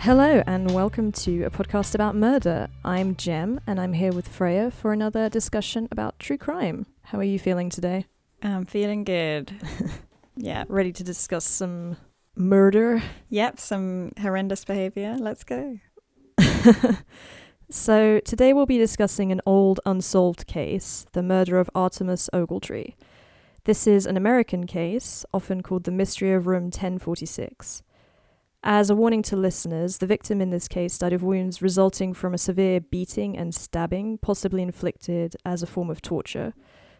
Hello and welcome to a podcast about murder. I'm Jem and I'm here with Freya for another discussion about true crime. How are you feeling today? I'm feeling good. Yeah. Ready to discuss some murder? Yep, some horrendous behaviour. Let's go. So today we'll be discussing an old unsolved case, the murder of Artemis Ogletree. This is an American case, often called the Mystery of Room 1046. As a warning to listeners, the victim in this case died of wounds resulting from a severe beating and stabbing, possibly inflicted as a form of torture.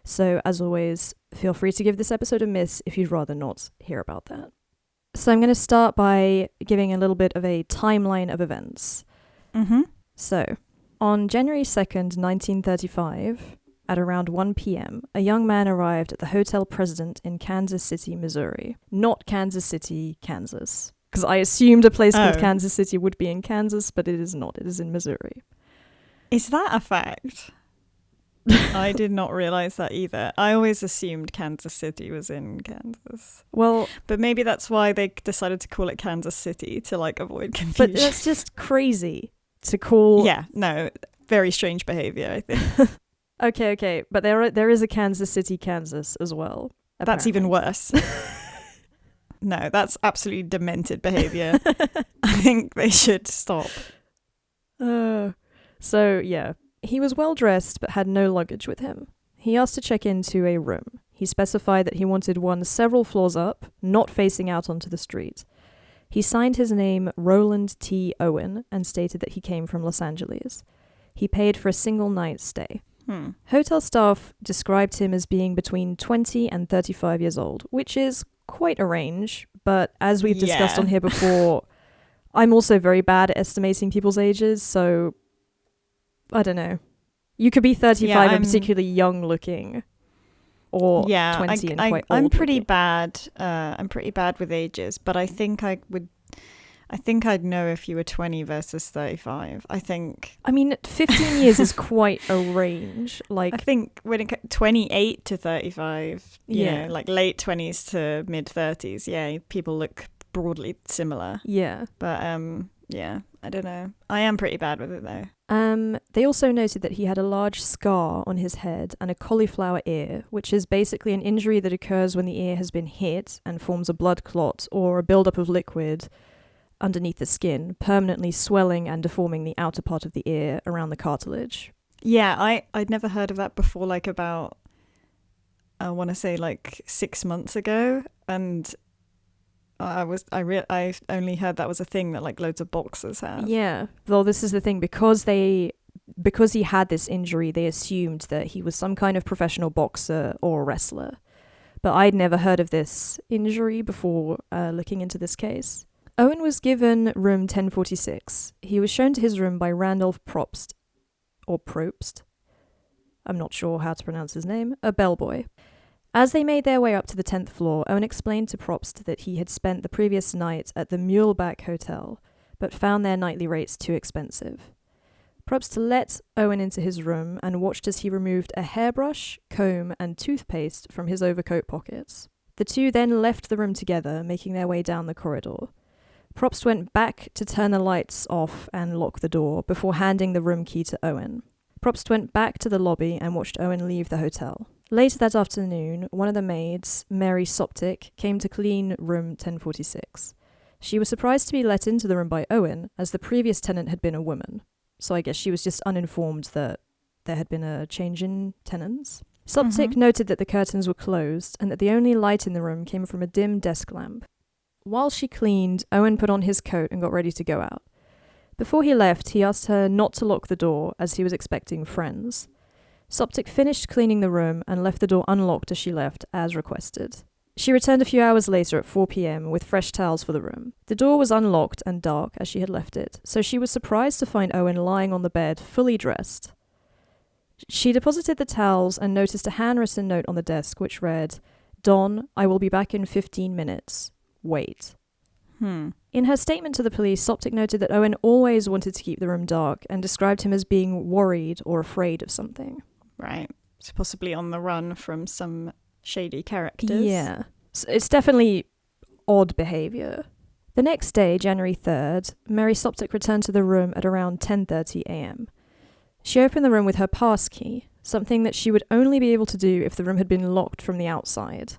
So, as always, feel free to give this episode a miss if you'd rather not hear about that. So I'm going to start by giving a little bit of a timeline of events. So, on January 2nd, 1935, at around 1 p.m., a young man arrived at the Hotel President in Kansas City, Missouri. Not Kansas City, Kansas. Because I assumed a place called Kansas City would be in Kansas, but it is not. It is in Missouri. Is that a fact? I did not realise that either. I always assumed Kansas City was in Kansas. Well, but maybe that's why they decided to call it Kansas City, to avoid confusion. But that's just crazy to call... Yeah, no, very strange behaviour, I think. Okay, but there is a Kansas City, Kansas as well. Apparently. That's even worse. No, that's absolutely demented behaviour. I think they should stop. So, yeah. He was well dressed but had no luggage with him. He asked to check into a room. He specified that he wanted one several floors up, not facing out onto the street. He signed his name Roland T. Owen and stated that he came from Los Angeles. He paid for a single night's stay. Hotel staff described him as being between 20 and 35 years old, which is quite a range, but as we've discussed on here before, I'm also very bad at estimating people's ages, so I don't know. You could be 35 and particularly young looking, or 20 and quite old. I'm pretty bad. I'm pretty bad with ages, but I think I'd know if you were 20 versus 35. I mean, 15 years is quite a range. I think when it 28 to 35, you know, late 20s to mid 30s, people look broadly similar. Yeah. But I don't know. I am pretty bad with it though. They also noted that he had a large scar on his head and a cauliflower ear, which is basically an injury that occurs when the ear has been hit and forms a blood clot or a buildup of liquid underneath the skin, permanently swelling and deforming the outer part of the ear around the cartilage. Yeah, I'd never heard of that before, about, I want to say 6 months ago, and I only heard that was a thing that loads of boxers have. Yeah, though this is the thing, because he had this injury, they assumed that he was some kind of professional boxer or wrestler. But I'd never heard of this injury before looking into this case. Owen was given room 1046. He was shown to his room by Randolph Probst, or Probst, I'm not sure how to pronounce his name, a bellboy. As they made their way up to the 10th floor, Owen explained to Probst that he had spent the previous night at the Muleback Hotel, but found their nightly rates too expensive. Probst let Owen into his room and watched as he removed a hairbrush, comb, and toothpaste from his overcoat pockets. The two then left the room together, making their way down the corridor. Probst went back to turn the lights off and lock the door before handing the room key to Owen. Probst went back to the lobby and watched Owen leave the hotel. Later that afternoon, one of the maids, Mary Soptic, came to clean room 1046. She was surprised to be let into the room by Owen, as the previous tenant had been a woman. So I guess she was just uninformed that there had been a change in tenants. Soptic noted that the curtains were closed and that the only light in the room came from a dim desk lamp. While she cleaned, Owen put on his coat and got ready to go out. Before he left, he asked her not to lock the door, as he was expecting friends. Soptic finished cleaning the room and left the door unlocked as she left, as requested. She returned a few hours later at 4 p.m. with fresh towels for the room. The door was unlocked and dark as she had left it, so she was surprised to find Owen lying on the bed, fully dressed. She deposited the towels and noticed a handwritten note on the desk which read, "Don, I will be back in 15 minutes. Wait." In her statement to the police, Soptic noted that Owen always wanted to keep the room dark and described him as being worried or afraid of something. Right. So possibly on the run from some shady characters. Yeah. So it's definitely odd behaviour. The next day, January 3rd, Mary Soptic returned to the room at around 10:30 a.m. She opened the room with her pass key, something that she would only be able to do if the room had been locked from the outside.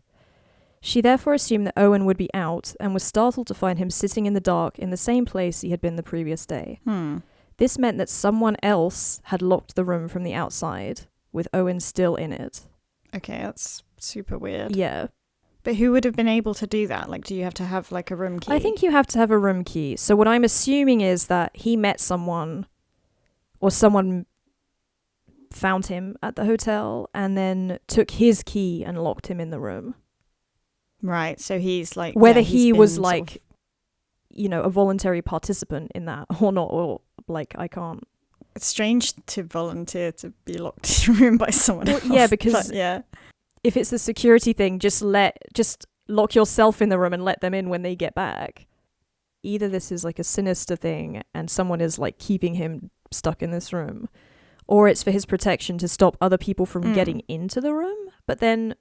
She therefore assumed that Owen would be out and was startled to find him sitting in the dark in the same place he had been the previous day. This meant that someone else had locked the room from the outside, with Owen still in it. Okay, that's super weird. Yeah. But who would have been able to do that? Like, do you have to have like a room key? I think you have to have a room key. So what I'm assuming is that he met someone, or someone found him at the hotel and then took his key and locked him in the room. Right, so he's like... Whether yeah, he was like, a voluntary participant in that or not, or like, I can't... It's strange to volunteer to be locked in a room by someone else. Yeah, because but, yeah. if it's the security thing, just lock yourself in the room and let them in when they get back. Either this is like a sinister thing and someone is like keeping him stuck in this room, or it's for his protection to stop other people from getting into the room. But then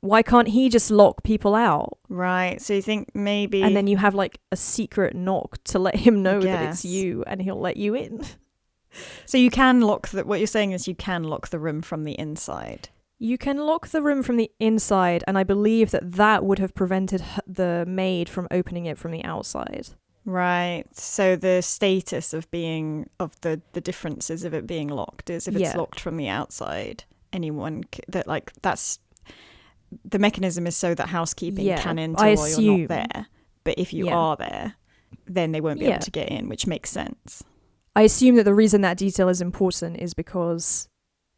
why can't he just lock people out? Right, so you think maybe... And then you have like a secret knock to let him know that it's you and he'll let you in. So you can lock what you're saying is you can lock the room from the inside. You can lock the room from the inside, and I believe that would have prevented the maid from opening it from the outside. Right. So the status of the differences of it being locked is if it's locked from the outside, anyone that's the mechanism is so that housekeeping can enter while you're not there. But if you are there, then they won't be able to get in, which makes sense. I assume that the reason that detail is important is because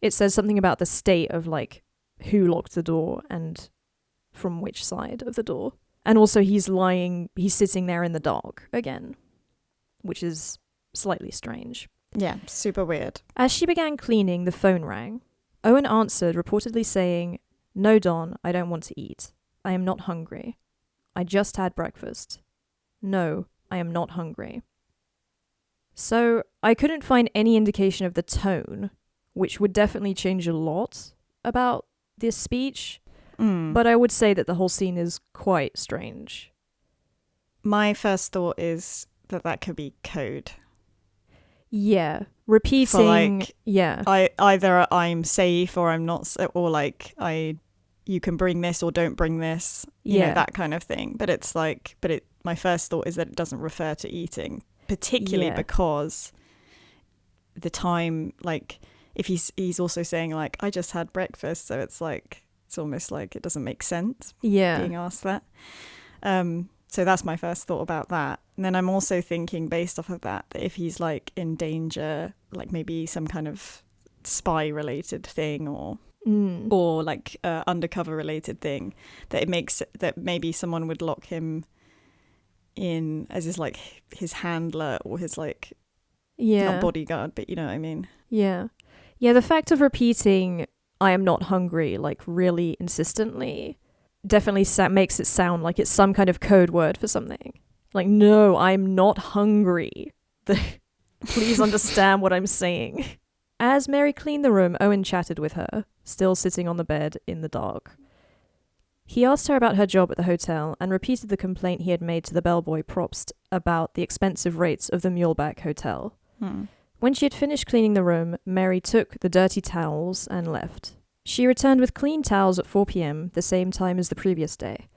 it says something about the state of like who locked the door and from which side of the door. And also he's sitting there in the dark again, which is slightly strange. Yeah, super weird. As she began cleaning, the phone rang. Owen answered, reportedly saying, "No, Don, I don't want to eat. I am not hungry. I just had breakfast. No, I am not hungry." So I couldn't find any indication of the tone, which would definitely change a lot about this speech. But I would say that the whole scene is quite strange. My first thought is that could be code. Yeah. Repeating. Either I'm safe or I'm not, or like you can bring this or don't bring this. You know, that kind of thing. But it's like, my first thought is that it doesn't refer to eating, particularly because the time, like, if he's also saying like, I just had breakfast, so it's like, it's almost like it doesn't make sense being asked that. So that's my first thought about that. And then I'm also thinking, based off of that if he's like in danger, like maybe some kind of spy related thing or like undercover related thing, that it makes that maybe someone would lock him in as his handler or his like not bodyguard, but you know what I mean. The fact of repeating "I am not hungry" like really insistently definitely makes it sound like it's some kind of code word for something. Like, no, I'm not hungry. Please understand what I'm saying. As Mary cleaned the room, Owen chatted with her, still sitting on the bed in the dark. He asked her about her job at the hotel and repeated the complaint he had made to the bellboy Probst about the expensive rates of the Muleback Hotel. When she had finished cleaning the room, Mary took the dirty towels and left. She returned with clean towels at 4 p.m, the same time as the previous day.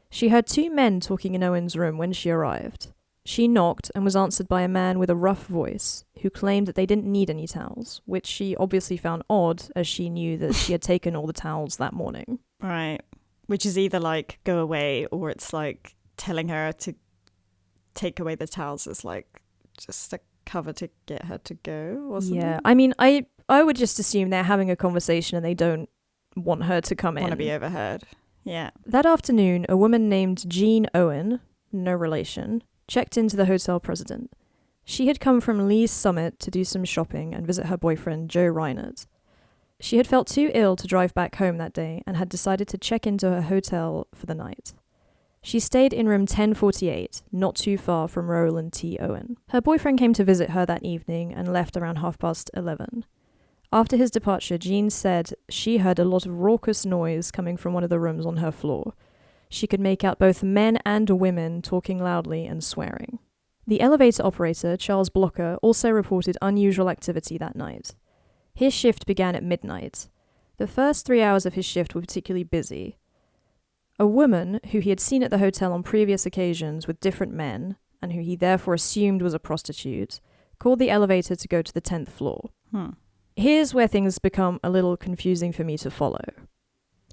She heard two men talking in Owen's room when she arrived. She knocked and was answered by a man with a rough voice who claimed that they didn't need any towels, which she obviously found odd as she knew that she had taken all the towels that morning. Right. Which is either like, go away, or it's like telling her to take away the towels as like just a cover to get her to go or something. Yeah, I mean, I would just assume they're having a conversation and they don't want her to come in. Want to be overheard. Yeah. That afternoon, a woman named Jean Owen, no relation, checked into the hotel president. She had come from Lee's Summit to do some shopping and visit her boyfriend, Joe Reinert. She had felt too ill to drive back home that day and had decided to check into her hotel for the night. She stayed in room 1048, not too far from Roland T. Owen. Her boyfriend came to visit her that evening and left around 11:30. After his departure, Jean said she heard a lot of raucous noise coming from one of the rooms on her floor. She could make out both men and women talking loudly and swearing. The elevator operator, Charles Blocker, also reported unusual activity that night. His shift began at midnight. The first 3 hours of his shift were particularly busy. A woman, who he had seen at the hotel on previous occasions with different men, and who he therefore assumed was a prostitute, called the elevator to go to the 10th floor. Here's where things become a little confusing for me to follow.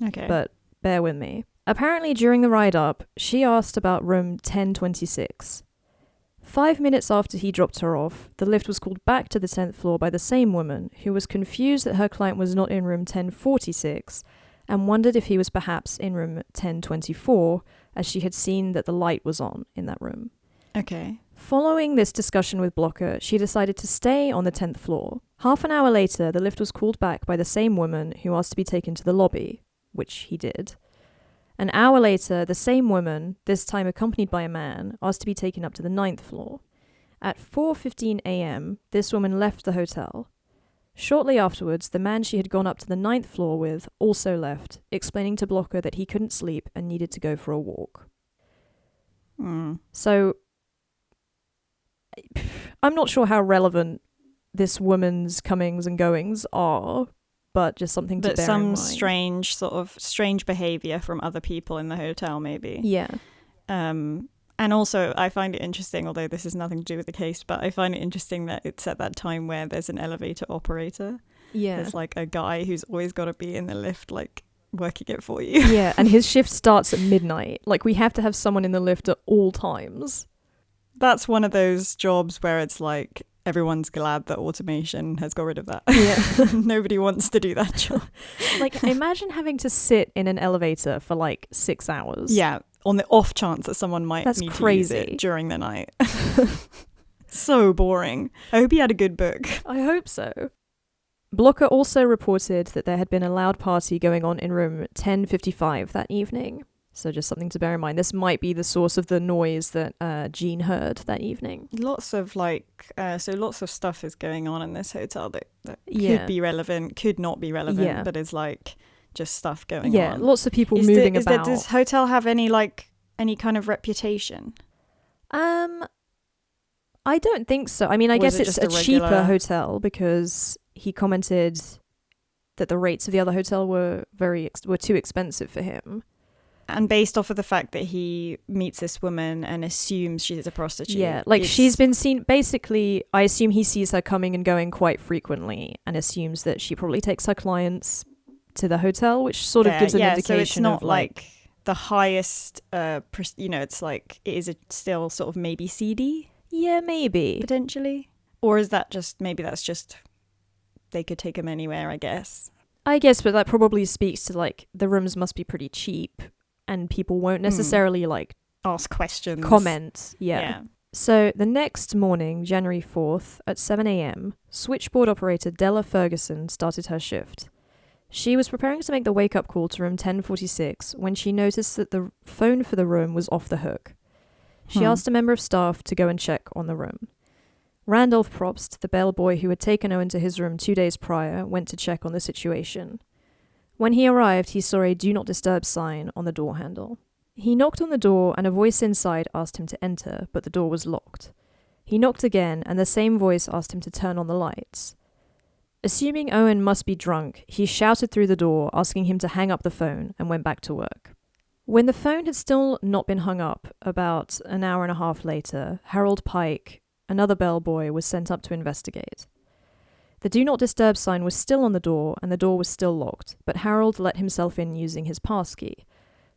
Okay. But bear with me. Apparently, during the ride up, she asked about room 1026. 5 minutes after he dropped her off, the lift was called back to the 10th floor by the same woman, who was confused that her client was not in room 1046 and wondered if he was perhaps in room 1024, as she had seen that the light was on in that room. Okay. Following this discussion with Blocker, she decided to stay on the 10th floor. Half an hour later, the lift was called back by the same woman who asked to be taken to the lobby, which he did. An hour later, the same woman, this time accompanied by a man, asked to be taken up to the 9th floor. At 4:15 a.m., this woman left the hotel. Shortly afterwards, the man she had gone up to the 9th floor with also left, explaining to Blocker that he couldn't sleep and needed to go for a walk. So, I'm not sure how relevant this woman's comings and goings are, but just something to bear in mind. strange behavior from other people in the hotel, maybe. Yeah. And also, I find it interesting, although this has nothing to do with the case, but I find it interesting that it's at that time where there's an elevator operator. Yeah. There's like a guy who's always got to be in the lift, like working it for you. Yeah, and his shift starts at midnight. Like, we have to have someone in the lift at all times. That's one of those jobs where it's like everyone's glad that automation has got rid of that. Yeah. Nobody wants to do that job. Like, imagine having to sit in an elevator for like 6 hours. Yeah, on the off chance that someone might That's need crazy. to use it during the night. So boring. I hope he had a good book. I hope so. Blocker also reported that there had been a loud party going on in room 1055 that evening. So just something to bear in mind. This might be the source of the noise that Jean heard that evening. Lots of lots of stuff is going on in this hotel that Yeah. could be relevant, could not be relevant, Yeah. but is like just stuff going on. Yeah, lots of people moving about. Does hotel have any kind of reputation? I don't think so. I mean, I Or guess is it it's just a a cheaper regular- hotel because he commented that the rates of the other hotel were were too expensive for him. And based off of the fact that he meets this woman and assumes she's a prostitute. Yeah, like she's been seen, basically, I assume he sees her coming and going quite frequently and assumes that she probably takes her clients to the hotel, which sort of gives an indication so it's not of like the highest, it's like, is it still sort of maybe seedy? Yeah, maybe. Potentially. Or is that just, maybe that's just, they could take him anywhere, I guess. I guess, but that probably speaks to like the rooms must be pretty cheap and people won't necessarily like ask questions. Comment. Yeah. So the next morning, January 4th, at 7 a.m., switchboard operator Della Ferguson started her shift. She was preparing to make the wake-up call to room 1046 when she noticed that the phone for the room was off the hook. She asked a member of staff to go and check on the room. Randolph Probst, the bellboy who had taken Owen to his room 2 days prior, went to check on the situation. When he arrived, he saw a Do Not Disturb sign on the door handle. He knocked on the door and a voice inside asked him to enter, but the door was locked. He knocked again and the same voice asked him to turn on the lights. Assuming Owen must be drunk, he shouted through the door, asking him to hang up the phone, and went back to work. When the phone had still not been hung up, about an hour and a half later, Harold Pike, another bellboy, was sent up to investigate. The Do Not Disturb sign was still on the door, and the door was still locked, but Harold let himself in using his passkey.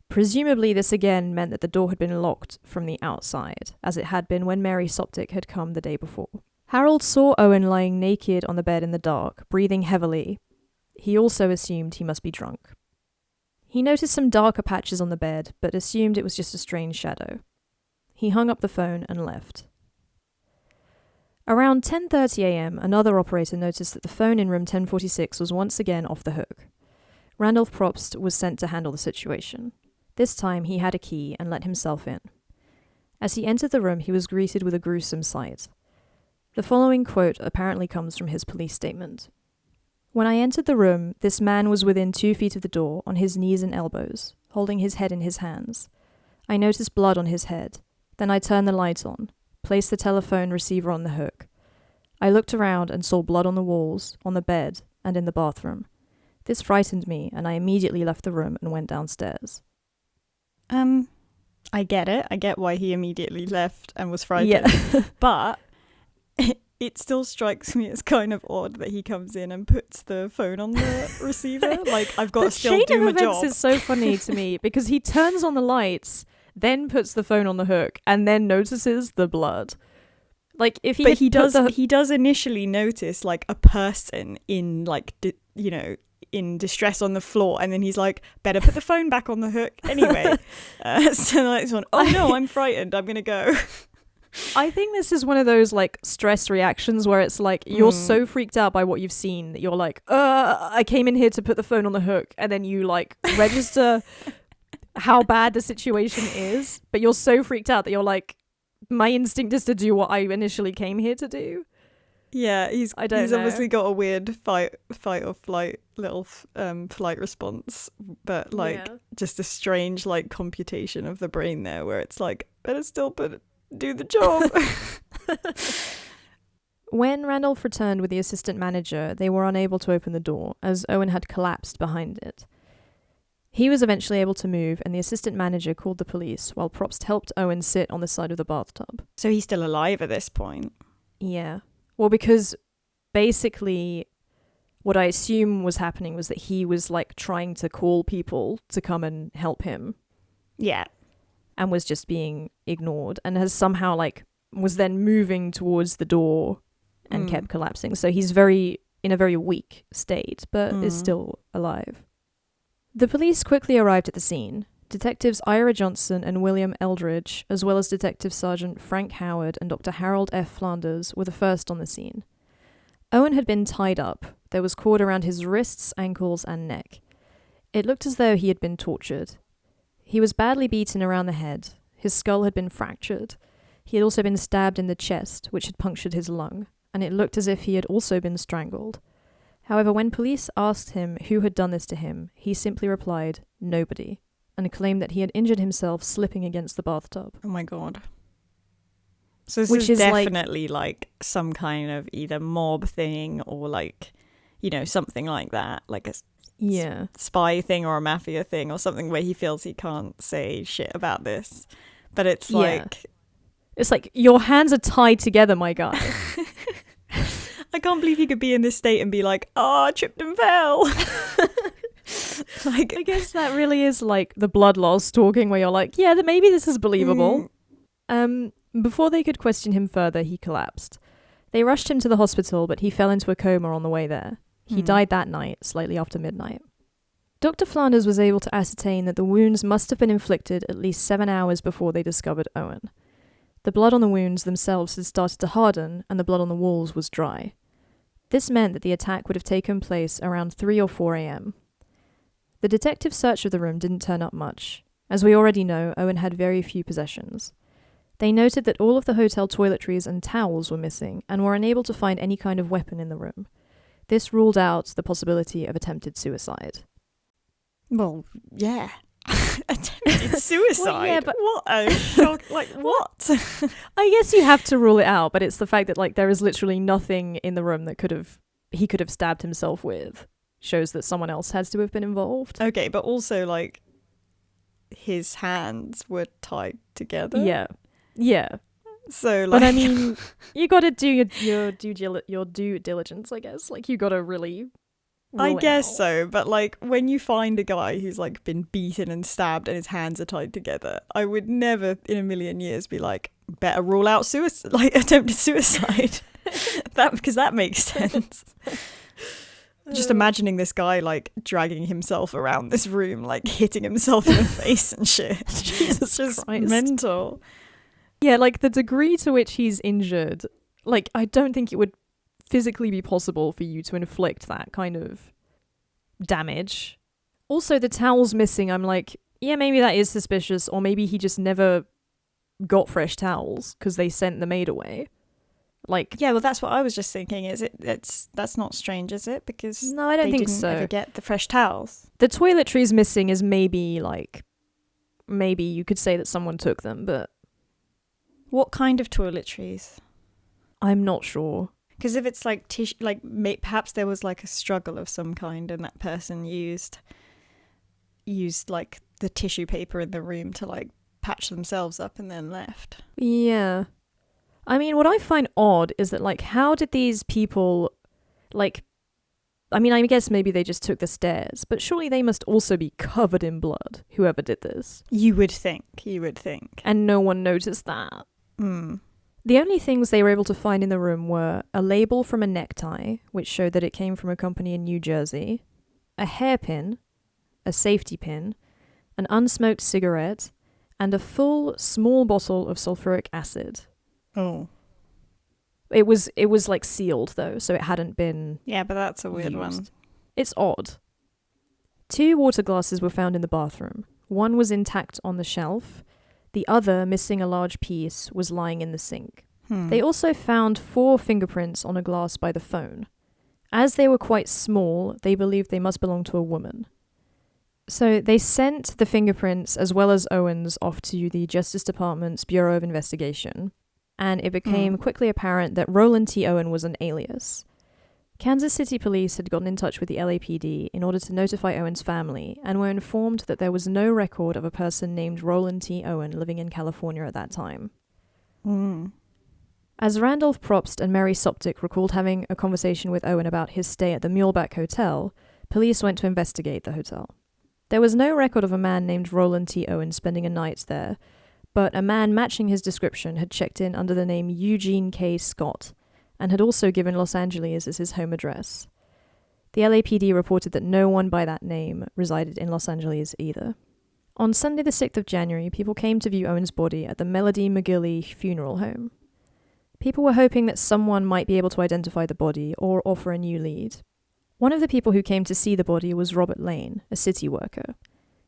Presumably this again meant that the door had been locked from the outside, as it had been when Mary Soptic had come the day before. Harold saw Owen lying naked on the bed in the dark, breathing heavily. He also assumed he must be drunk. He noticed some darker patches on the bed, but assumed it was just a strange shadow. He hung up the phone and left. Around 10:30 a.m., another operator noticed that the phone in room 1046 was once again off the hook. Randolph Probst was sent to handle the situation. This time he had a key and let himself in. As he entered the room, he was greeted with a gruesome sight. The following quote apparently comes from his police statement. "When I entered the room, this man was within 2 feet of the door, on his knees and elbows, holding his head in his hands. I noticed blood on his head. Then I turned the light on, placed the telephone receiver on the hook. I looked around and saw blood on the walls, on the bed, and in the bathroom. This frightened me, and I immediately left the room and went downstairs. I get it. I get why he immediately left and was frightened. Yeah. But it still strikes me as kind of odd that he comes in and puts the phone on the receiver. Like, I've got to still do my job. The chain of events is so funny to me because he turns on the lights, then puts the phone on the hook, and then notices the blood. Like, if he he does initially notice like a person in like in distress on the floor, and then he's like, better put the phone back on the hook anyway. So the next one, oh no, I'm frightened, I'm gonna go. I think this is one of those like stress reactions where it's like you're so freaked out by what you've seen that you're like, I came in here to put the phone on the hook, and then you like register how bad the situation is, but you're so freaked out that you're like, my instinct is to do what I initially came here to do. Yeah, he's know. Obviously got a weird fight or flight little flight response, but like just a strange like computation of the brain there where it's like, better still do the job. When Randolph returned with the assistant manager, they were unable to open the door as Owen had collapsed behind it. He was eventually able to move, and the assistant manager called the police while Probst helped Owen sit on the side of the bathtub. So he's still alive at this point? Yeah. Well, because basically what I assume was happening was that he was like trying to call people to come and help him. Yeah. And was just being ignored, and has somehow like was then moving towards the door and kept collapsing. So he's in a very weak state, but is still alive. The police quickly arrived at the scene. Detectives Ira Johnson and William Eldridge, as well as Detective Sergeant Frank Howard and Dr. Harold F. Flanders, were the first on the scene. Owen had been tied up. There was cord around his wrists, ankles, and neck. It looked as though he had been tortured. He was badly beaten around the head. His skull had been fractured. He had also been stabbed in the chest, which had punctured his lung, and it looked as if he had also been strangled. However, when police asked him who had done this to him, he simply replied, nobody, and claimed that he had injured himself slipping against the bathtub. Oh my god. So this is definitely like some kind of either mob thing or like, something like that, like a spy thing or a mafia thing or something where he feels he can't say shit about this. But it's like... It's like, your hands are tied together, my guy. I can't believe you could be in this state and be like, I tripped and fell. Like, I guess that really is like the blood loss talking where you're like, yeah, maybe this is believable. Before they could question him further, he collapsed. They rushed him to the hospital, but he fell into a coma on the way there. He died that night, slightly after midnight. Dr. Flanders was able to ascertain that the wounds must have been inflicted at least 7 hours before they discovered Owen. The blood on the wounds themselves had started to harden, and the blood on the walls was dry. This meant that the attack would have taken place around 3 or 4 a.m. The detective's search of the room didn't turn up much. As we already know, Owen had very few possessions. They noted that all of the hotel toiletries and towels were missing and were unable to find any kind of weapon in the room. This ruled out the possibility of attempted suicide. Well, yeah. Attempted suicide? Well, yeah, but what a shock. Like, what? I guess you have to rule it out, but it's the fact that like there is literally nothing in the room that he could have stabbed himself with. Shows that someone else has to have been involved. Okay, but also like his hands were tied together. Yeah. So like, but I mean, you got to do your due diligence, I guess. Like you got to really. I guess so, but like when you find a guy who's like been beaten and stabbed and his hands are tied together, I would never in a million years be like, better rule out suicide, like attempted suicide. Because that makes sense. Just imagining this guy like dragging himself around this room, like hitting himself in the face and shit. Jesus just Christ. Mental. Yeah, like the degree to which he's injured, like I don't think it would physically be possible for you to inflict that kind of damage. Also, the towels missing, I'm like, yeah, maybe that is suspicious, or maybe he just never got fresh towels because they sent the maid away. Like, yeah, well, that's what I was just thinking. That's not strange, is it? Because no, I don't think so. Ever get the fresh towels. The toiletries missing is maybe like maybe you could say that someone took them, but What kind of toiletries? I'm not sure. Because if it's like tissue, like perhaps there was like a struggle of some kind, and that person used like the tissue paper in the room to like patch themselves up and then left. Yeah. I mean, what I find odd is that, like, how did these people, like, I mean, I guess maybe they just took the stairs, but surely they must also be covered in blood, whoever did this. You would think. And no one noticed that. Hmm. The only things they were able to find in the room were a label from a necktie, which showed that it came from a company in New Jersey, a hairpin, a safety pin, an unsmoked cigarette, and a full small bottle of sulfuric acid. Oh. It was like sealed though, so it hadn't been Yeah, but that's a weird used. one. It's odd. 2 water glasses were found in the bathroom. One was intact on the shelf. The other, missing a large piece, was lying in the sink. They also found 4 fingerprints on a glass by the phone. As they were quite small, they believed they must belong to a woman. So they sent the fingerprints as well as Owen's off to the Justice Department's Bureau of Investigation, and it became quickly apparent that Roland T. Owen was an alias. Kansas City police had gotten in touch with the LAPD in order to notify Owen's family and were informed that there was no record of a person named Roland T. Owen living in California at that time. As Randolph Probst and Mary Soptic recalled having a conversation with Owen about his stay at the Muleback Hotel, police went to investigate the hotel. There was no record of a man named Roland T. Owen spending a night there, but a man matching his description had checked in under the name Eugene K. Scott, and had also given Los Angeles as his home address. The LAPD reported that no one by that name resided in Los Angeles either. On Sunday the 6th of January, people came to view Owen's body at the Melody McGilly Funeral Home. People were hoping that someone might be able to identify the body or offer a new lead. One of the people who came to see the body was Robert Lane, a city worker.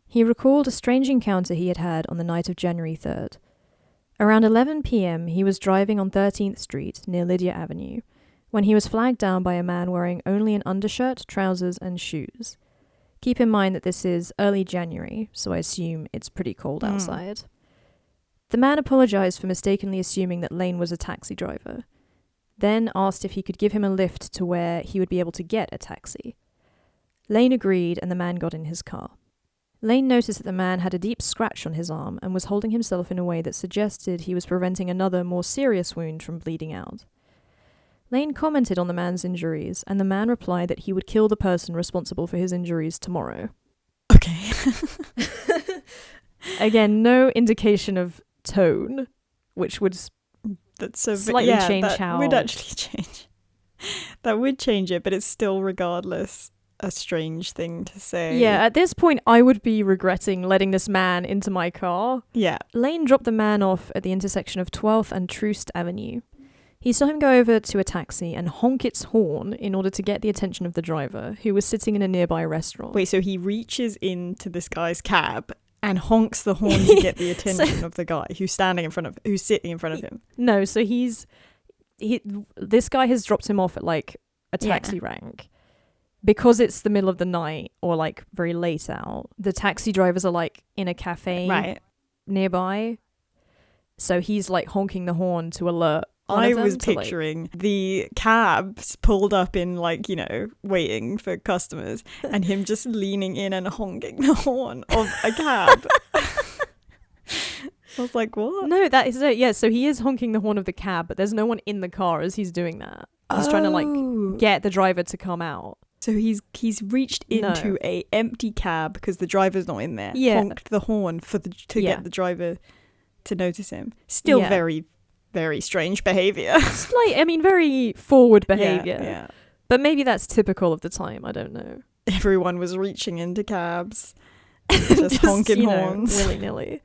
He recalled a strange encounter he had had on the night of January 3rd. Around 11 p.m., he was driving on 13th Street near Lydia Avenue when he was flagged down by a man wearing only an undershirt, trousers, and shoes. Keep in mind that this is early January, so I assume it's pretty cold outside. The man apologized for mistakenly assuming that Lane was a taxi driver, then asked if he could give him a lift to where he would be able to get a taxi. Lane agreed, and the man got in his car. Lane noticed that the man had a deep scratch on his arm and was holding himself in a way that suggested he was preventing another, more serious wound from bleeding out. Lane commented on the man's injuries, and the man replied that he would kill the person responsible for his injuries tomorrow. Okay. Again, no indication of tone, which would slightly change that how... would actually change. That would change it, but it's still regardless a strange thing to say. Yeah, at this point, I would be regretting letting this man into my car. Yeah. Lane dropped the man off at the intersection of 12th and Troost Avenue. He saw him go over to a taxi and honk its horn in order to get the attention of the driver, who was sitting in a nearby restaurant. Wait, so he reaches into this guy's cab and honks the horn to get the attention of the guy who's sitting in front of him. No, so this guy has dropped him off at like a taxi rank. Because it's the middle of the night or like very late out, the taxi drivers are like in a cafe nearby. So he's like honking the horn to alert. I was picturing the cabs pulled up in like, waiting for customers and him just leaning in and honking the horn of a cab. I was like, what? No, that is it. Yeah, so he is honking the horn of the cab, but there's no one in the car as he's doing that. He's trying to like get the driver to come out. So he's reached into a empty cab because the driver's not in there. Yeah. Honked the horn to get the driver to notice him. Still very, very strange behaviour. Very forward behaviour. Yeah. But maybe that's typical of the time. I don't know. Everyone was reaching into cabs, just honking horns willy-nilly.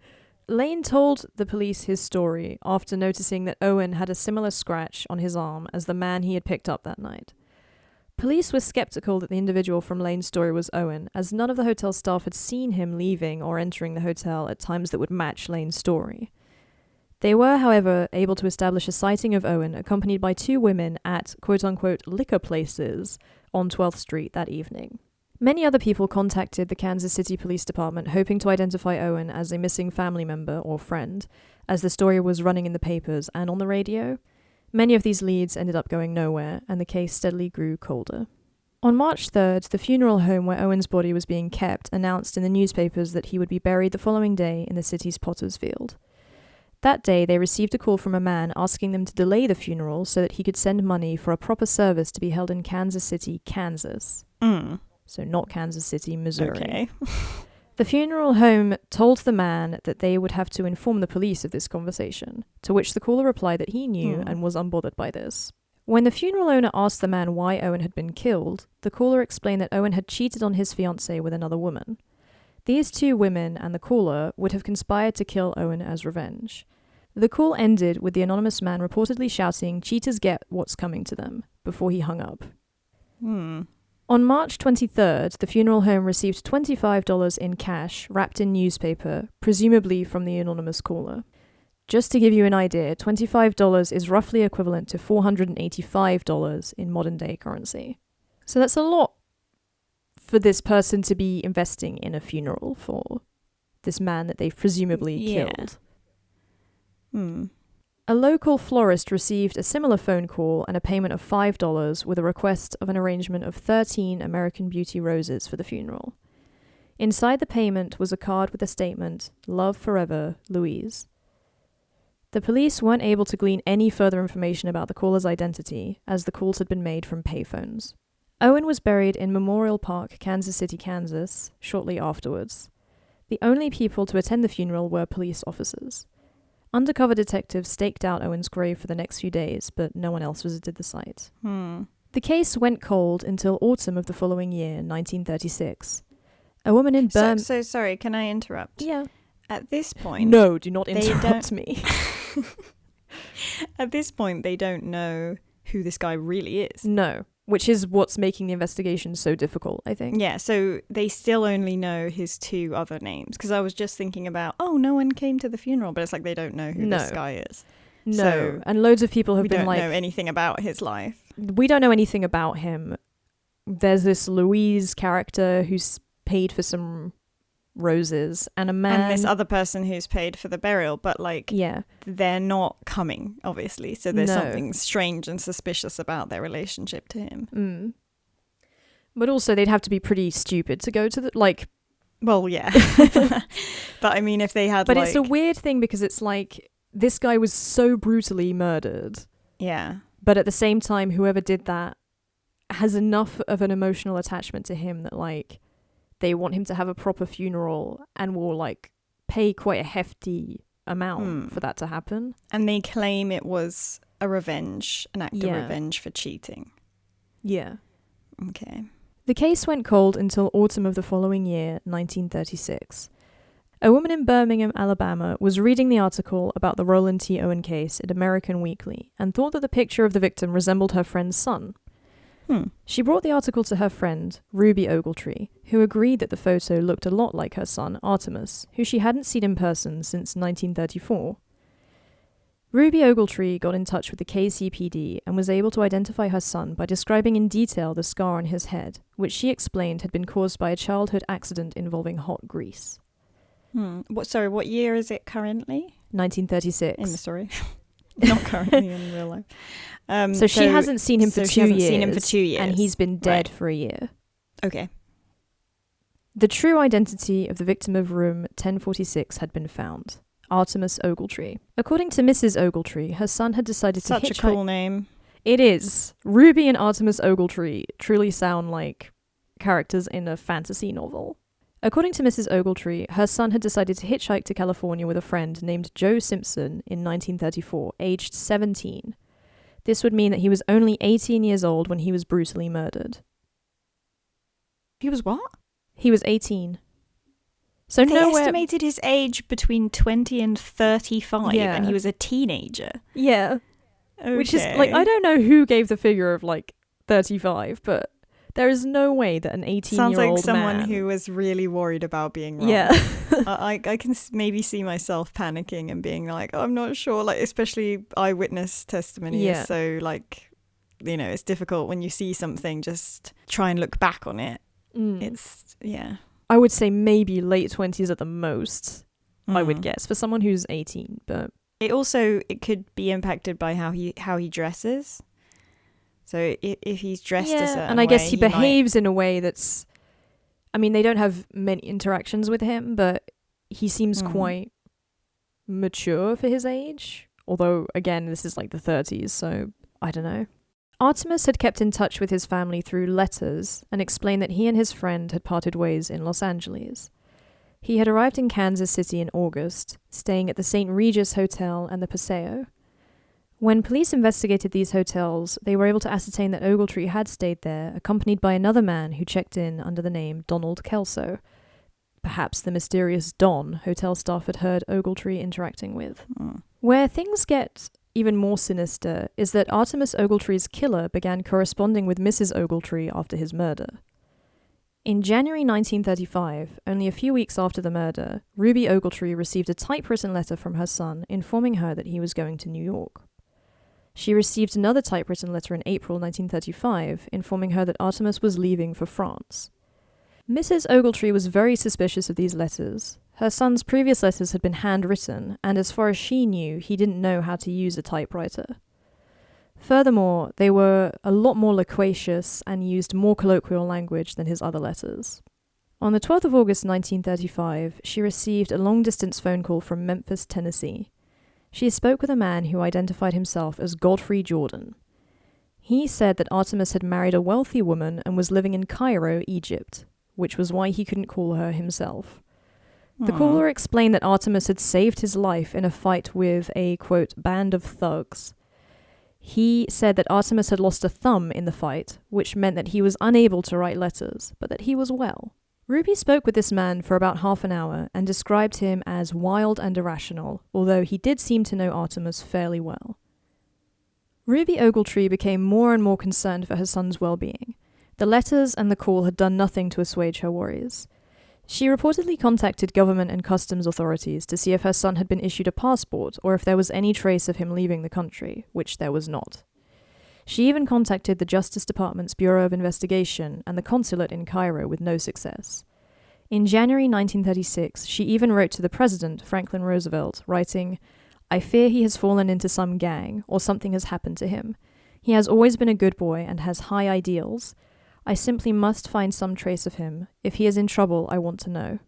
Lane told the police his story after noticing that Owen had a similar scratch on his arm as the man he had picked up that night. Police were skeptical that the individual from Lane's story was Owen, as none of the hotel staff had seen him leaving or entering the hotel at times that would match Lane's story. They were, however, able to establish a sighting of Owen accompanied by 2 women at quote-unquote liquor places on 12th Street that evening. Many other people contacted the Kansas City Police Department hoping to identify Owen as a missing family member or friend, as the story was running in the papers and on the radio. Many of these leads ended up going nowhere, and the case steadily grew colder. On March 3rd, the funeral home where Owen's body was being kept announced in the newspapers that he would be buried the following day in the city's Potter's Field. That day, they received a call from a man asking them to delay the funeral so that he could send money for a proper service to be held in Kansas City, Kansas. So not Kansas City, Missouri. Okay. The funeral home told the man that they would have to inform the police of this conversation, to which the caller replied that he knew and was unbothered by this. When the funeral owner asked the man why Owen had been killed, the caller explained that Owen had cheated on his fiancée with another woman. These two women and the caller would have conspired to kill Owen as revenge. The call ended with the anonymous man reportedly shouting, "Cheaters get what's coming to them," before he hung up. On March 23rd, the funeral home received $25 in cash wrapped in newspaper, presumably from the anonymous caller. Just to give you an idea, $25 is roughly equivalent to $485 in modern-day currency. So that's a lot for this person to be investing in a funeral for this man that they've presumably killed. A local florist received a similar phone call and a payment of $5 with a request of an arrangement of 13 American Beauty roses for the funeral. Inside the payment was a card with a statement, "Love forever, Louise." The police weren't able to glean any further information about the caller's identity, as the calls had been made from payphones. Owen was buried in Memorial Park, Kansas City, Kansas, shortly afterwards. The only people to attend the funeral were police officers. Undercover detectives staked out Owen's grave for the next few days, but no one else visited the site. The case went cold until autumn of the following year, 1936. A woman in Birmingham... So sorry, can I interrupt? Yeah. At this point... No, do not interrupt me. At this point, they don't know who this guy really is. No, which is what's making the investigation so difficult, I think. Yeah, so they still only know his two other names. Because I was just thinking about, no one came to the funeral, but it's like they don't know who this guy is. No, so and loads of people have we been don't know anything about his life. We don't know anything about him. There's this Louise character who's paid for some roses, and a man... And this other person who's paid for the burial, but they're not coming, obviously. So there's something strange and suspicious about their relationship to him. But also they'd have to be pretty stupid to go to the... Well, yeah. But I mean, if they had But it's a weird thing because it's like, this guy was so brutally murdered. Yeah. But at the same time, whoever did that has enough of an emotional attachment to him that they want him to have a proper funeral and will pay quite a hefty amount for that to happen. And they claim it was an act of revenge for cheating. Yeah. Okay. The case went cold until autumn of the following year, 1936. A woman in Birmingham, Alabama, was reading the article about the Roland T. Owen case in American Weekly and thought that the picture of the victim resembled her friend's son. She brought the article to her friend, Ruby Ogletree, who agreed that the photo looked a lot like her son, Artemus, who she hadn't seen in person since 1934. Ruby Ogletree got in touch with the KCPD and was able to identify her son by describing in detail the scar on his head, which she explained had been caused by a childhood accident involving hot grease. What year is it currently? 1936. In the story. Not currently in real life. So she hasn't seen him for 2 years. Seen him for 2 years. And he's been dead for a year. Okay. The true identity of the victim of room 1046 had been found. Artemus Ogletree. According to Mrs. Ogletree, her son had decided to hitchhike... Such a cool name. It is. Ruby and Artemus Ogletree truly sound like characters in a fantasy novel. According to Mrs. Ogletree, her son had decided to hitchhike to California with a friend named Joe Simpson in 1934, aged 17. This would mean that he was only 18 years old when he was brutally murdered. He was what? He was 18. So they estimated his age between 20 and 35, and he was a teenager. Yeah. Okay. Which is, I don't know who gave the figure of, 35, but there is no way that an 18-year-old Sounds like someone who was really worried about being wrong. Yeah. I can maybe see myself panicking and being like, I'm not sure, especially eyewitness testimony is so, it's difficult when you see something, just try and look back on it. It's, yeah. I would say maybe late 20s at the most, I would Mm. guess, for someone who's 18, but... It could be impacted by how he dresses. So if he's dressed a certain way, and I guess he might... behaves in a way that's... I mean, they don't have many interactions with him, but he seems quite mature for his age. Although, again, this is like the 30s, so I don't know. Artemis had kept in touch with his family through letters and explained that he and his friend had parted ways in Los Angeles. He had arrived in Kansas City in August, staying at the St. Regis Hotel and the Paseo. When police investigated these hotels, they were able to ascertain that Ogletree had stayed there, accompanied by another man who checked in under the name Donald Kelso. Perhaps the mysterious Don hotel staff had heard Ogletree interacting with. Where things get even more sinister is that Artemis Ogletree's killer began corresponding with Mrs. Ogletree after his murder. In January 1935, only a few weeks after the murder, Ruby Ogletree received a typewritten letter from her son informing her that he was going to New York. She received another typewritten letter in April 1935 informing her that Artemis was leaving for France. Mrs. Ogletree was very suspicious of these letters. Her son's previous letters had been handwritten, and as far as she knew, he didn't know how to use a typewriter. Furthermore, they were a lot more loquacious and used more colloquial language than his other letters. On the 12th of August 1935, she received a long-distance phone call from Memphis, Tennessee. She spoke with a man who identified himself as Godfrey Jordan. He said that Artemis had married a wealthy woman and was living in Cairo, Egypt, which was why he couldn't call her himself. The caller explained that Artemis had saved his life in a fight with a, quote, band of thugs. He said that Artemis had lost a thumb in the fight, which meant that he was unable to write letters, but that he was well. Ruby spoke with this man for about half an hour and described him as wild and irrational, although he did seem to know Artemis fairly well. Ruby Ogletree became more and more concerned for her son's well-being. The letters and the call had done nothing to assuage her worries. She reportedly contacted government and customs authorities to see if her son had been issued a passport or if there was any trace of him leaving the country, which there was not. She even contacted the Justice Department's Bureau of Investigation and the consulate in Cairo with no success. In January 1936, she even wrote to the president, Franklin Roosevelt, writing, "I fear he has fallen into some gang, or something has happened to him. He has always been a good boy and has high ideals. I simply must find some trace of him. If he is in trouble, I want to know."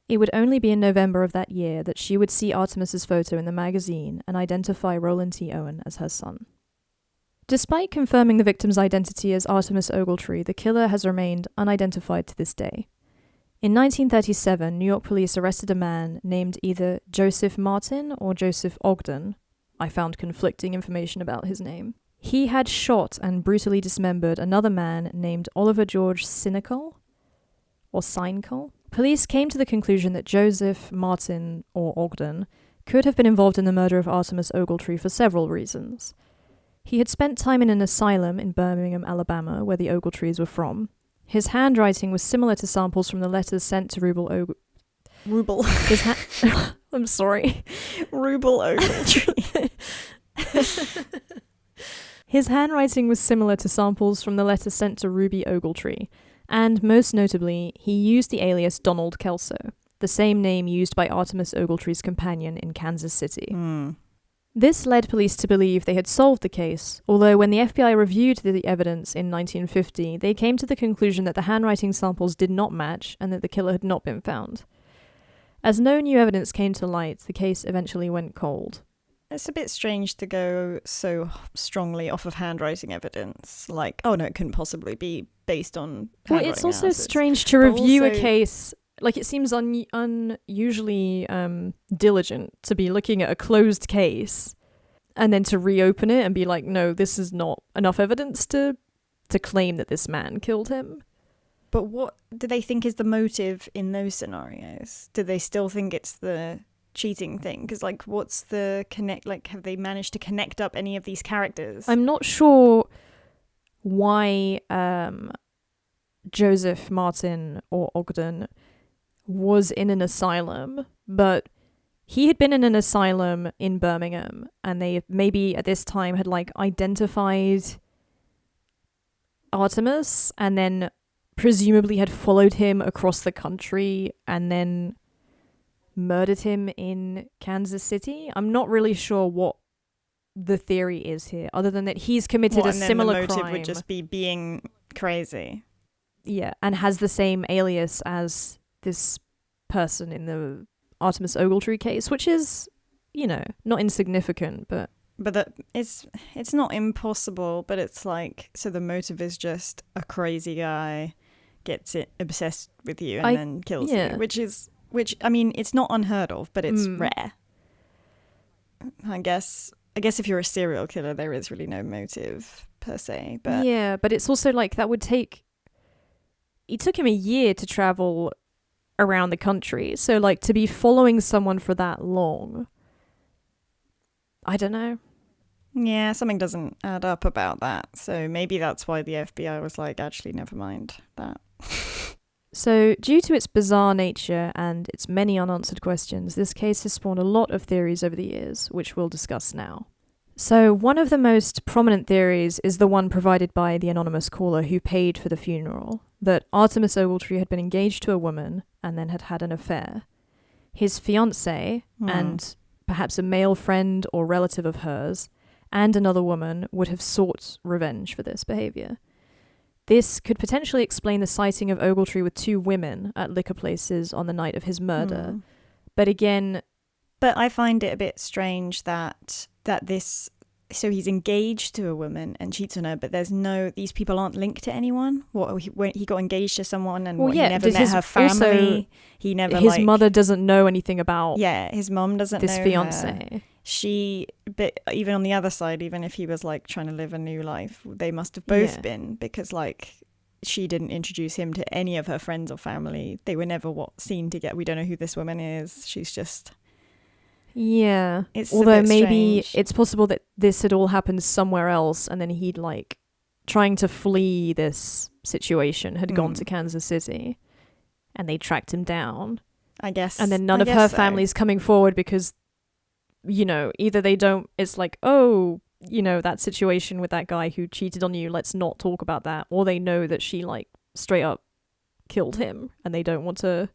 It would only be in November of that year that she would see Artemis's photo in the magazine and identify Roland T. Owen as her son. Despite confirming the victim's identity as Artemis Ogletree, the killer has remained unidentified to this day. In 1937, New York police arrested a man named either Joseph Martin or Joseph Ogden. I found conflicting information about his name. He had shot and brutally dismembered another man named Oliver George Seinecke. Police came to the conclusion that Joseph Martin, or Ogden, could have been involved in the murder of Artemis Ogletree for several reasons. He had spent time in an asylum in Birmingham, Alabama, where the Ogletrees were from. His handwriting was similar to samples from the letters sent to Rubel I'm sorry. Rubel Ogletree. His handwriting was similar to samples from the letters sent to Ruby Ogletree, and most notably, he used the alias Donald Kelso, the same name used by Artemis Ogletree's companion in Kansas City. This led police to believe they had solved the case, although when the FBI reviewed the evidence in 1950, they came to the conclusion that the handwriting samples did not match and that the killer had not been found. As no new evidence came to light, the case eventually went cold. It's a bit strange to go so strongly off of handwriting evidence. Like, oh no, it couldn't possibly be based on handwriting. Well, it's also analysis. strange to review a case. Like, it seems unusually diligent to be looking at a closed case and then to reopen it and be like, no, this is not enough evidence to claim that this man killed him. But what do they think is the motive in those scenarios? Do they still think it's the cheating thing? Because, like, what's the connect? Like, have they managed to connect up any of these characters? I'm not sure why Joseph Martin or Ogden was in an asylum, but he had been in an asylum in Birmingham, and they maybe at this time had like identified Artemis and then presumably had followed him across the country and then murdered him in Kansas City. I'm not really sure what the theory is here, other than that he's committed a similar crime. The motive would just be being crazy. Yeah, and has the same alias as this person in the Artemis Ogletree case, which is, you know, not insignificant, but that it's not impossible, but it's like, so the motive is just a crazy guy gets it obsessed with you and then kills you, which I mean, it's not unheard of, but it's rare. I guess if you're a serial killer, there is really no motive per se, but yeah, but it's also like that would take. It took him a year to travel around the country, so like to be following someone for that long, I don't know. Yeah, something doesn't add up about that. So maybe that's why the FBI was like, actually, never mind that. So, due to its bizarre nature and its many unanswered questions, this case has spawned a lot of theories over the years, which we'll discuss now. So, one of the most prominent theories is the one provided by the anonymous caller who paid for the funeral, that Artemis Ogletree had been engaged to a woman and then had had an affair. His fiancée, and perhaps a male friend or relative of hers, and another woman would have sought revenge for this behaviour. This could potentially explain the sighting of Ogletree with two women at liquor places on the night of his murder. But again... But I find it a bit strange that this... So he's engaged to a woman and cheats on her, but there's no... These people aren't linked to anyone? He got engaged to someone and he never met her family. He never, his mother doesn't know anything about... Yeah, his mum doesn't know this fiancé. But even on the other side, even if he was like trying to live a new life, they must have both been, because like she didn't introduce him to any of her friends or family. They were never seen together. We don't know who this woman is. She's just... Yeah. It's although maybe it's possible that this had all happened somewhere else and then he'd like trying to flee this situation had gone to Kansas City and they tracked him down. I guess. And then none of her family's coming forward because, you know, either they don't, it's like, oh, you know, that situation with that guy who cheated on you, let's not talk about that. Or they know that she like straight up killed him and they don't want to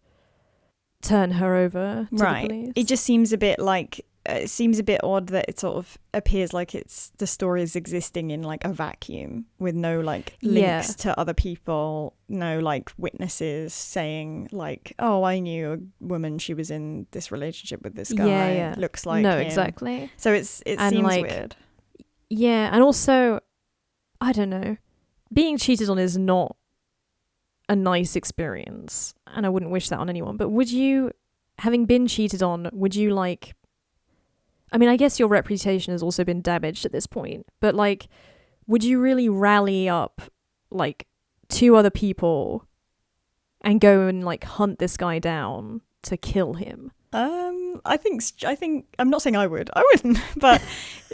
turn her over to the police. It just seems a bit like, it seems a bit odd that it sort of appears like the story is existing in like a vacuum with no like links to other people, no like witnesses saying like, oh, I knew a woman, she was in this relationship with this guy, looks like him. Exactly. So it seems like, weird. Yeah, and also I don't know, being cheated on is not a nice experience and I wouldn't wish that on anyone, but would you, having been cheated on, would you like, I mean, I guess your reputation has also been damaged at this point, but like, would you really rally up like two other people and go and like hunt this guy down to kill him? I think I'm not saying I wouldn't, but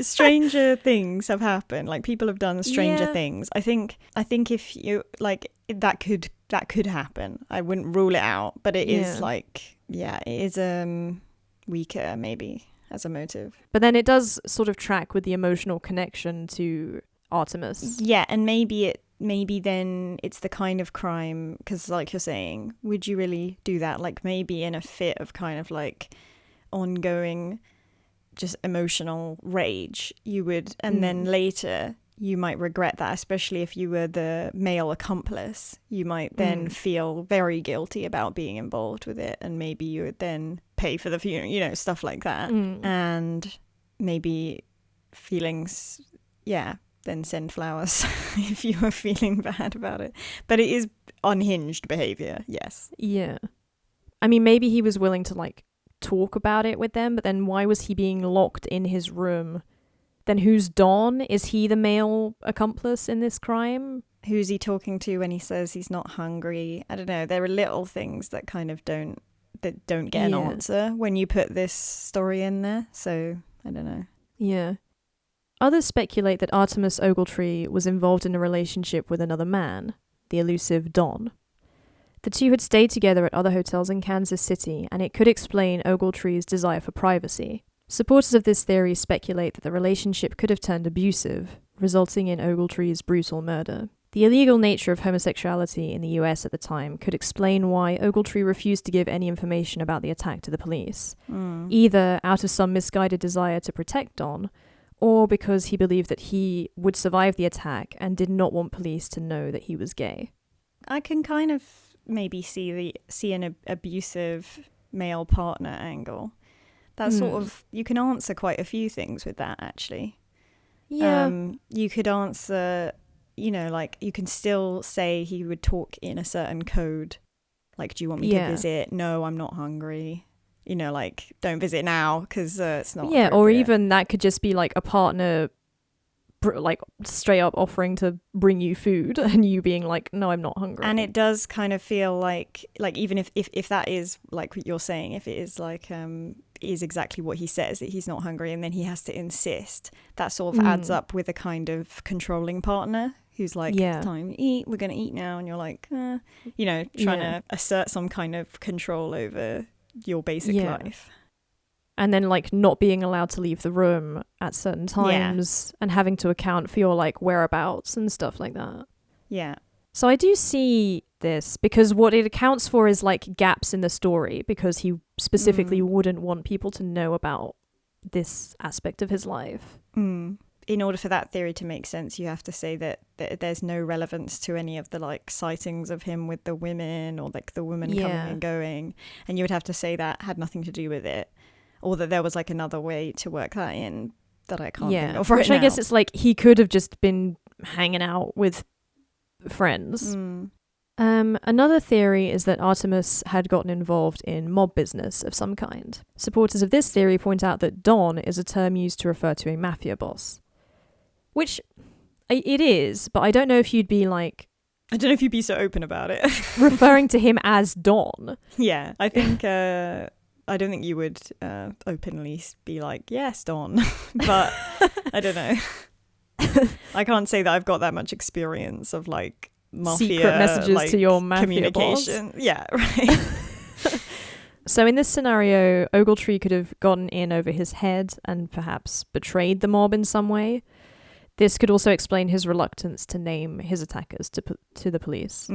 stranger things have happened. Like people have done stranger things. I think if you like that could happen. I wouldn't rule it out, but it is like, it is weaker maybe as a motive. But then it does sort of track with the emotional connection to Artemis. Yeah, and maybe then it's the kind of crime, because like you're saying, would you really do that? Like maybe in a fit of kind of like ongoing just emotional rage you would, and then later you might regret that, especially if you were the male accomplice. You might then feel very guilty about being involved with it, and maybe you would then pay for the funeral, you know, stuff like that. And maybe feelings, then send flowers if you were feeling bad about it. But it is unhinged behavior, yes. Yeah. I mean, maybe he was willing to like talk about it with them, but then why was he being locked in his room? Then who's Don? Is he the male accomplice in this crime? Who's he talking to when he says he's not hungry? I don't know. There are little things that kind of don't get an answer when you put this story in there. So I don't know. Yeah. Others speculate that Artemis Ogletree was involved in a relationship with another man, the elusive Don. The two had stayed together at other hotels in Kansas City, and it could explain Ogletree's desire for privacy. Supporters of this theory speculate that the relationship could have turned abusive, resulting in Ogletree's brutal murder. The illegal nature of homosexuality in the US at the time could explain why Ogletree refused to give any information about the attack to the police, either out of some misguided desire to protect Don, or because he believed that he would survive the attack and did not want police to know that he was gay. I can kind of maybe see an abusive male partner angle. That sort of, you can answer quite a few things with that, actually. Yeah. You could answer, you know, like, you can still say he would talk in a certain code. Like, do you want me to visit? No, I'm not hungry. You know, like, don't visit now because it's not. Yeah, or even that could just be like a partner, like, straight up offering to bring you food and you being like, no, I'm not hungry. And it does kind of feel like even if that is like what you're saying, if it is like is exactly what he says, that he's not hungry, and then he has to insist, that sort of adds up with a kind of controlling partner who's like, time to eat, we're gonna eat now, and you're like, you know, trying to assert some kind of control over your basic life. And then like not being allowed to leave the room at certain times and having to account for your like whereabouts and stuff like that. Yeah. So I do see this because what it accounts for is like gaps in the story, because he specifically wouldn't want people to know about this aspect of his life. In order for that theory to make sense, you have to say that there's no relevance to any of the like sightings of him with the women, or like the woman coming and going, and you would have to say that had nothing to do with it, or that there was like another way to work that in that I can't think of right which now. I guess it's like he could have just been hanging out with friends. Another theory is that Artemis had gotten involved in mob business of some kind. Supporters of this theory point out that Don is a term used to refer to a mafia boss. Which it is, but I don't know if you'd be like... I don't know if you'd be so open about it. referring to him as Don. Yeah, I think... I don't think you would openly be like, yes, Don. But I don't know. I can't say that I've got that much experience of like mafia secret messages like, to your mafia communication. boss. Yeah, right. So in this scenario, Ogletree could have gotten in over his head and perhaps betrayed the mob in some way. This could also explain his reluctance to name his attackers to the police.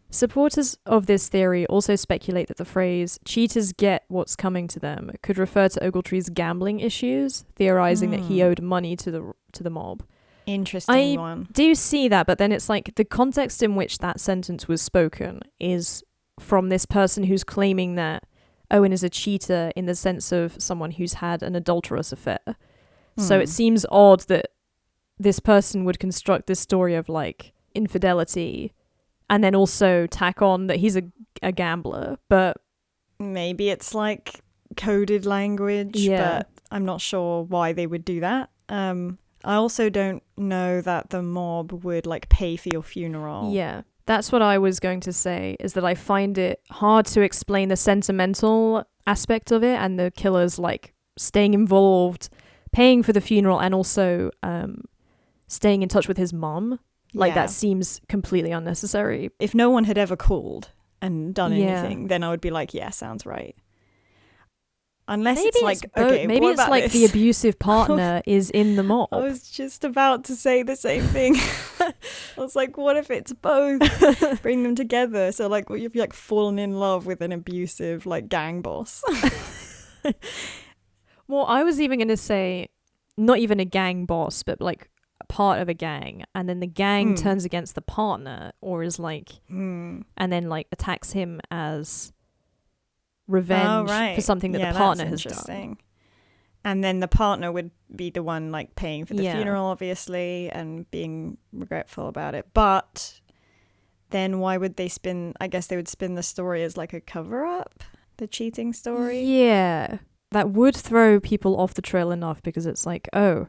Supporters of this theory also speculate that the phrase "cheaters get what's coming to them" could refer to Ogletree's gambling issues, theorizing that he owed money to the mob. Interesting I one. do see that, but then it's like the context in which that sentence was spoken is from this person who's claiming that Owen is a cheater in the sense of someone who's had an adulterous affair. So it seems odd that this person would construct this story of like infidelity and then also tack on that he's a gambler, but maybe it's like coded language, but I'm not sure why they would do that. I also don't know that the mob would like pay for your funeral. Yeah, that's what I was going to say, is that I find it hard to explain the sentimental aspect of it and the killer's like staying involved, paying for the funeral, and also staying in touch with his mum. Like that seems completely unnecessary. If no one had ever called and done anything, then I would be like, yeah, sounds right. Unless maybe it's like, okay, maybe what it's about like this? the abusive partner is in the mob. I was just about to say the same thing. I was like, what if it's both? Bring them together. So like, you've like fallen in love with an abusive like gang boss. Well, I was even going to say not even a gang boss, but like a part of a gang. And then the gang turns against the partner, or is like, and then like attacks him as revenge for something that the partner has done. And then the partner would be the one like paying for the funeral, obviously, and being regretful about it. But then why would they I guess they would spin the story as like a cover-up, the cheating story. Yeah, that would throw people off the trail enough, because it's like, oh,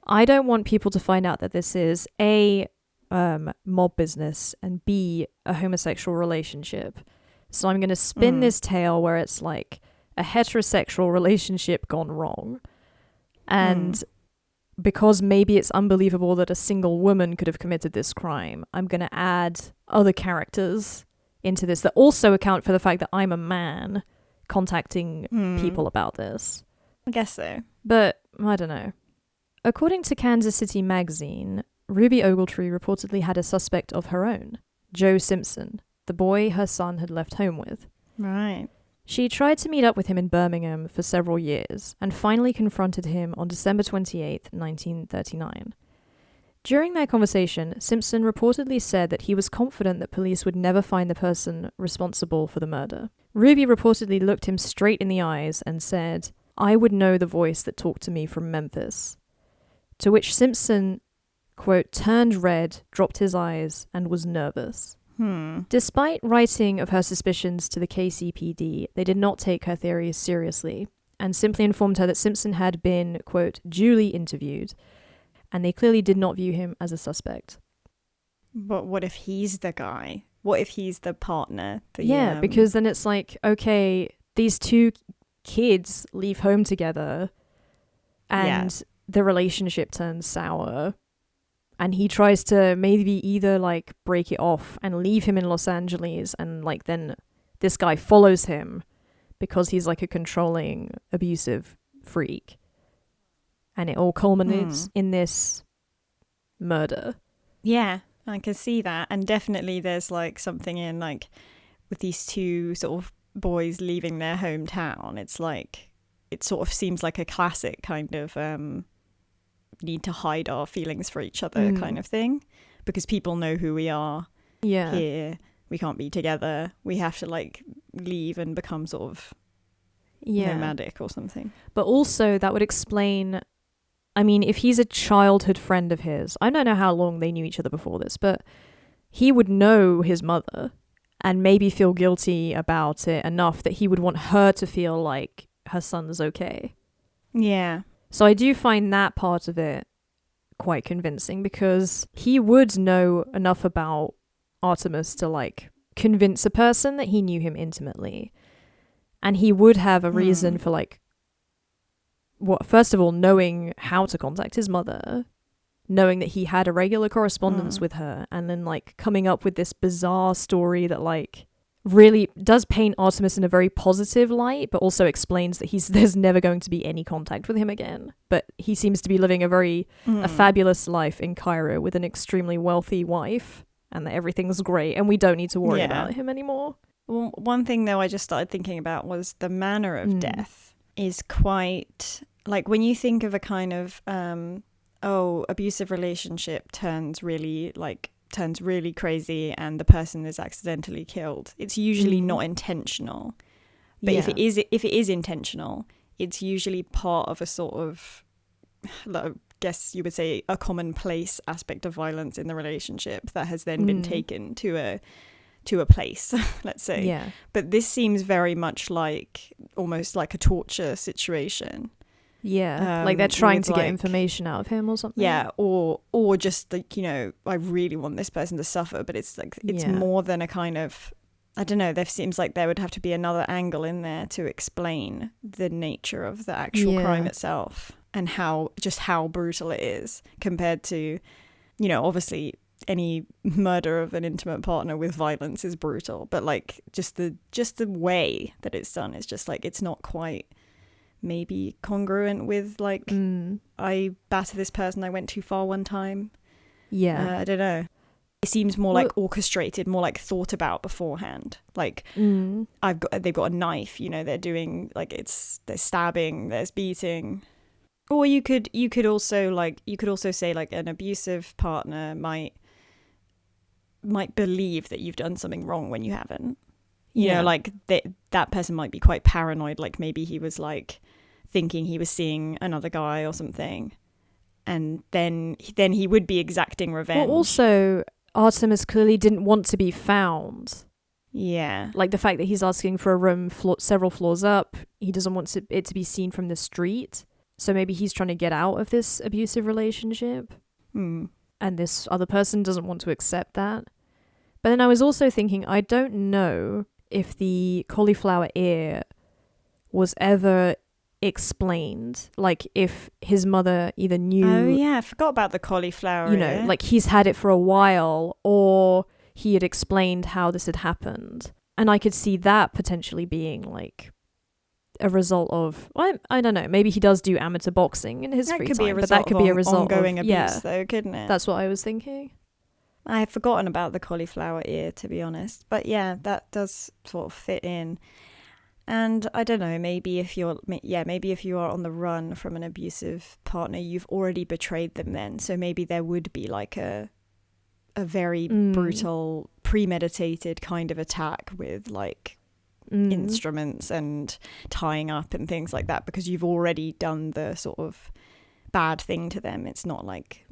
I don't want people to find out that this is A, mob business, and B, a homosexual relationship. So I'm going to spin this tale where it's like a heterosexual relationship gone wrong. And because maybe it's unbelievable that a single woman could have committed this crime, I'm going to add other characters into this that also account for the fact that I'm a man contacting people about this. I guess so. But I don't know. According to Kansas City Magazine, Ruby Ogletree reportedly had a suspect of her own, Joe Simpson, the boy her son had left home with. Right. She tried to meet up with him in Birmingham for several years and finally confronted him on December 28, 1939. During their conversation, Simpson reportedly said that he was confident that police would never find the person responsible for the murder. Ruby reportedly looked him straight in the eyes and said, "I would know the voice that talked to me from Memphis." To which Simpson, quote, turned red, dropped his eyes, and was nervous. Despite writing of her suspicions to the KCPD, they did not take her theories seriously and simply informed her that Simpson had been, quote, duly interviewed, and they clearly did not view him as a suspect. But what if he's the guy? What if he's the partner? Because then it's like, okay, these two kids leave home together and the relationship turns sour. And he tries to maybe either like break it off and leave him in Los Angeles, and like then this guy follows him because he's like a controlling, abusive freak. And it all culminates in this murder. Yeah. I can see that. And definitely there's like something in like with these two sort of boys leaving their hometown. It's like, it sort of seems like a classic kind of need to hide our feelings for each other kind of thing, because people know who we are here. We can't be together. We have to like leave and become sort of nomadic or something. But also that would explain, I mean, if he's a childhood friend of his, I don't know how long they knew each other before this, but he would know his mother and maybe feel guilty about it enough that he would want her to feel like her son's okay. Yeah. So I do find that part of it quite convincing, because he would know enough about Artemis to like convince a person that he knew him intimately. And he would have a reason for like, first of all, knowing how to contact his mother, knowing that he had a regular correspondence with her, and then like coming up with this bizarre story that like really does paint Artemis in a very positive light, but also explains that there's never going to be any contact with him again. But he seems to be living a fabulous life in Cairo with an extremely wealthy wife, and that everything's great and we don't need to worry about him anymore. Well, one thing though I just started thinking about was the manner of death is quite, like when you think of a kind of abusive relationship turns really crazy and the person is accidentally killed. It's usually not intentional. But if it is intentional, it's usually part of a sort of, I guess you would say, a commonplace aspect of violence in the relationship that has then been taken to a place, let's say. Yeah. But this seems very much like almost like a torture situation. Yeah, like they're trying to get information out of him or something. Yeah, or just like, you know, I really want this person to suffer, but it's like it's more than a kind of, I don't know, there seems like there would have to be another angle in there to explain the nature of the actual crime itself and how brutal it is compared to, you know, obviously any murder of an intimate partner with violence is brutal, but like just the way that it's done is just like, it's not quite maybe congruent with like I battered this person, I went too far one time. I don't know, it seems more like orchestrated, more like thought about beforehand, like they've got a knife, you know, they're doing like they're stabbing, there's beating. Or you could also say like an abusive partner might believe that you've done something wrong when you haven't. You know, like that person might be quite paranoid, like maybe he was like thinking he was seeing another guy or something, and then he would be exacting revenge. Well, also Artemis clearly didn't want to be found. Yeah, like the fact that he's asking for a room several floors up, he doesn't want it to be seen from the street, so maybe he's trying to get out of this abusive relationship, and this other person doesn't want to accept that. But then I was also thinking, I don't know if the cauliflower ear was ever explained, like if his mother either knew, I forgot about the cauliflower ear. Like he's had it for a while, or he had explained how this had happened, and I could see that potentially being like a result of, well, I don't know, maybe he does do amateur boxing in his That free could be a time, but result that could of be a result ongoing of abuse, though, couldn't it? That's what I was thinking. I had forgotten about the cauliflower ear, to be honest. But yeah, that does sort of fit in. And I don't know, maybe if you are on the run from an abusive partner, you've already betrayed them then. So maybe there would be like a very brutal, premeditated kind of attack with like instruments and tying up and things like that, because you've already done the sort of bad thing to them. It's not like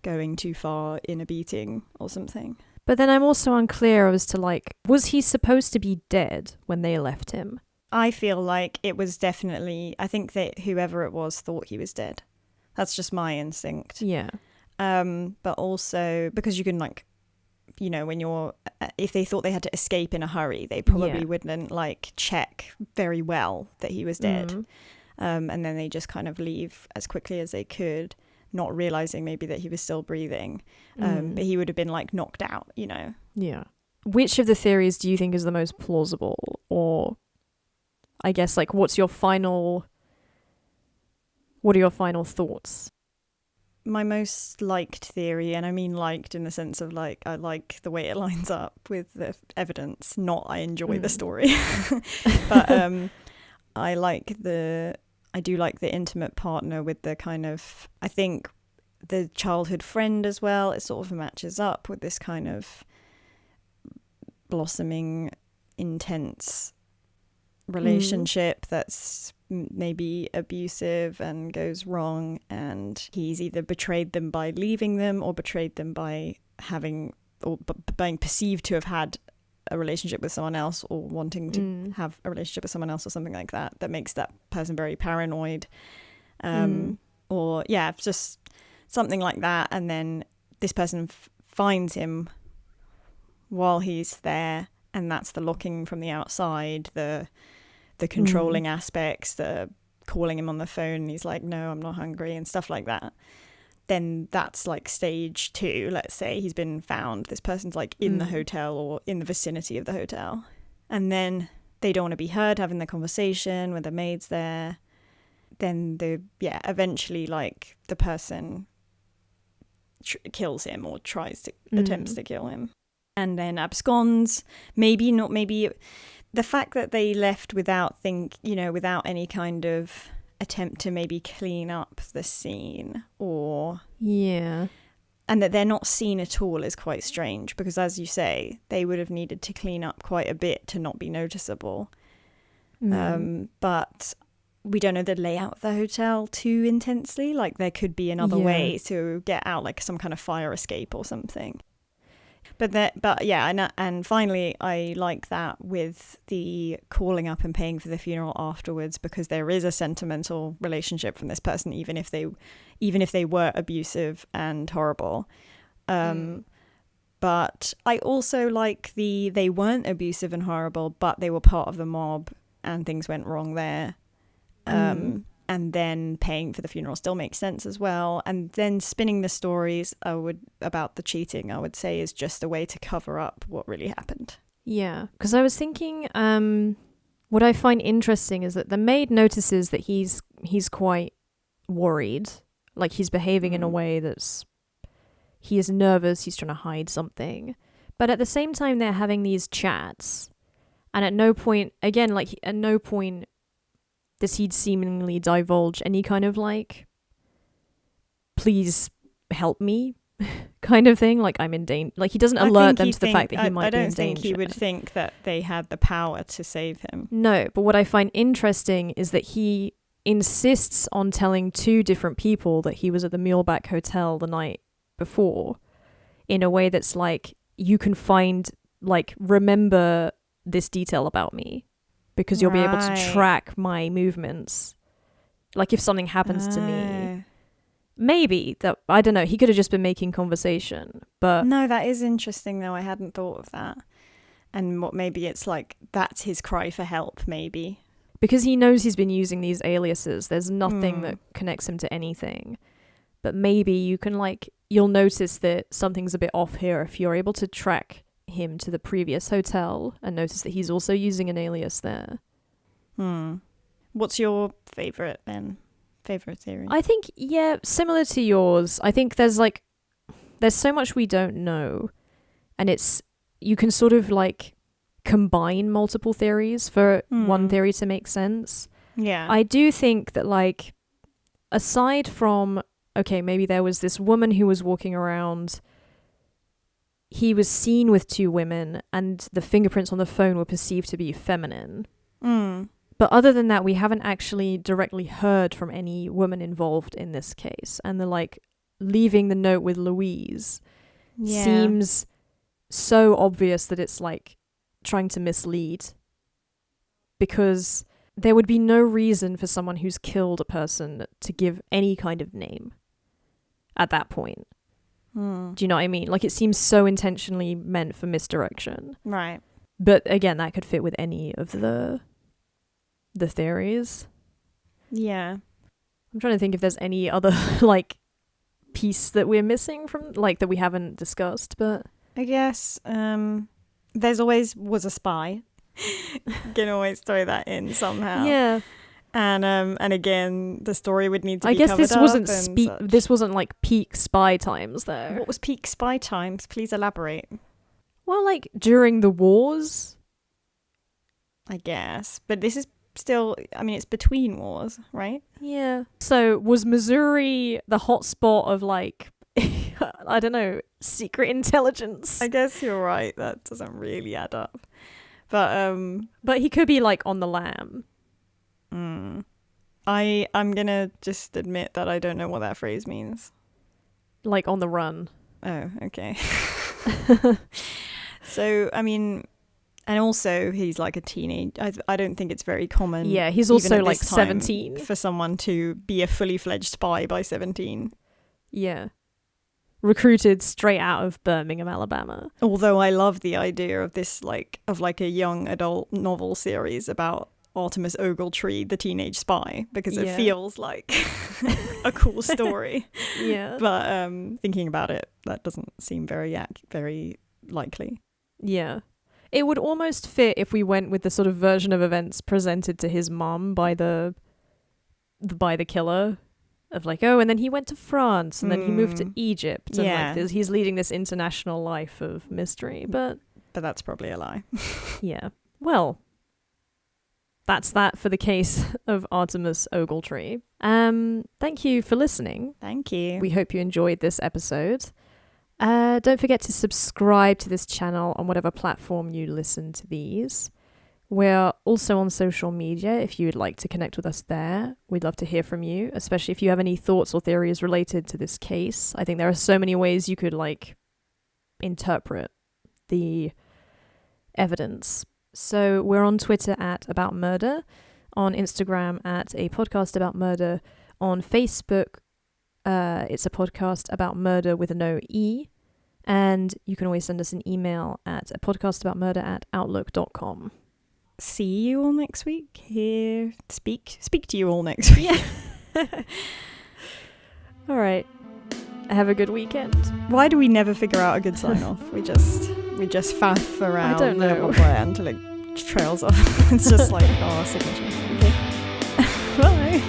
going too far in a beating or something. But then I'm also unclear as to like, was he supposed to be dead when they left him? I feel like it was definitely, I think that whoever it was thought he was dead. That's just my instinct. Yeah. But also because you can like, you know, when if they thought they had to escape in a hurry, they probably wouldn't like check very well that he was dead. And then they just kind of leave as quickly as they could, not realizing maybe that he was still breathing. But he would have been like knocked out, you know. Yeah. Which of the theories do you think is the most plausible? Or I guess like what are your final thoughts? My most liked theory, and I mean liked in the sense of like I like the way it lines up with the evidence, not I enjoy the story. But I do like the intimate partner with the kind of, I think the childhood friend as well. It sort of matches up with this kind of blossoming, intense relationship that's maybe abusive and goes wrong, and he's either betrayed them by leaving them or betrayed them by being perceived to have had a relationship with someone else, or wanting to have a relationship with someone else, or something like that makes that person very paranoid, or just something like that. And then this person finds him while he's there, and that's the locking from the outside, the controlling aspects, the calling him on the phone and he's like, no, I'm not hungry, and stuff like that. Then that's like stage 2. Let's say he's been found, this person's like in the hotel or in the vicinity of the hotel, and then they don't want to be heard having the conversation when the maid's there. Then eventually like the person kills him, or tries to attempts to kill him, and then absconds. Maybe the fact that they left without any kind of attempt to maybe clean up the scene, and that they're not seen at all is quite strange, because as you say, they would have needed to clean up quite a bit to not be noticeable. But we don't know the layout of the hotel too intensely. Like there could be another way to get out, like some kind of fire escape or something. And finally, I like that with the calling up and paying for the funeral afterwards, because there is a sentimental relationship from this person, even if they were abusive and horrible. But I also like they weren't abusive and horrible, but they were part of the mob and things went wrong there. And then paying for the funeral still makes sense as well. And then spinning the stories about the cheating, I would say, is just a way to cover up what really happened. Yeah, because I was thinking, what I find interesting is that the maid notices that he's quite worried, like he's behaving in a way he is nervous, he's trying to hide something. But at the same time, they're having these chats, and at no point does he seemingly divulge any kind of like, please help me kind of thing, like I'm in danger. Like he doesn't alert them to the fact that he might be in danger. I don't think he would think that they had the power to save him. No, but what I find interesting is that he insists on telling 2 different people that he was at the Muleback Hotel the night before, in a way that's like, you can remember this detail about me, because you'll be able to track my movements. Like if something happens to me, maybe that, I don't know, he could have just been making conversation. But no, that is interesting though. I hadn't thought of that. And maybe it's like that's his cry for help, maybe. Because he knows he's been using these aliases. There's nothing that connects him to anything. But maybe you'll notice that something's a bit off here if you're able to track him to the previous hotel and notice that he's also using an alias there. What's your favorite then? Favorite theory? I think, yeah, similar to yours. I think there's so much we don't know, and you can sort of like combine multiple theories for one theory to make sense. Yeah. I do think that, like, aside from, okay, maybe there was this woman who was walking around, he was seen with 2 women, and the fingerprints on the phone were perceived to be feminine. But other than that, we haven't actually directly heard from any woman involved in this case. And the, like, leaving the note with Louise seems so obvious that it's, like, trying to mislead. Because there would be no reason for someone who's killed a person to give any kind of name at that point. Do you know what I mean? Like, it seems so intentionally meant for misdirection. Right. But again, that could fit with any of the theories. Yeah. I'm trying to think if there's any other, like, piece that we're missing from, like, that we haven't discussed, but I guess there's always was a spy. Can always throw that in somehow. yeah. And again, the story would need to I be guess covered this wasn't up and such. this wasn't like peak spy times though. What was peak spy times? Please elaborate. Well, like during the wars. I guess, but this is still. I mean, it's between wars, right? Yeah. So was Missouri the hotspot of like I don't know, secret intelligence? I guess you're right. That doesn't really add up. But he could be like on the lam. I'm gonna just admit that I don't know what that phrase means. Like on the run. Oh, okay. So, I mean, and also he's like a teenage. I don't think it's very common. Yeah, he's even also at like this time 17 for someone to be a fully fledged spy by 17. Yeah. Recruited straight out of Birmingham, Alabama. Although I love the idea of this like a young adult novel series about Artemis Ogletree, the teenage spy, because it feels like a cool story. Yeah. But thinking about it, that doesn't seem very likely. Yeah. It would almost fit if we went with the sort of version of events presented to his mum by the killer. Of like, oh, and then he went to France, and then he moved to Egypt, and like he's leading this international life of mystery. But that's probably a lie. Yeah. Well, that's that for the case of Artemis Ogletree. Thank you for listening. Thank you. We hope you enjoyed this episode. Don't forget to subscribe to this channel on whatever platform you listen to these. We're also on social media if you would like to connect with us there. We'd love to hear from you, especially if you have any thoughts or theories related to this case. I think there are so many ways you could like interpret the evidence. So we're on Twitter at About Murder, on Instagram at A Podcast About Murder, on Facebook it's a podcast about murder with no E, and you can always send us an email at a podcastaboutmurder@outlook.com. See you all next week. Speak to you all next week. Yeah. All right. Have a good weekend. Why do we never figure out a good sign off? We just faff around. I don't know. Until it trails off. It's just like our signature. Okay. Bye.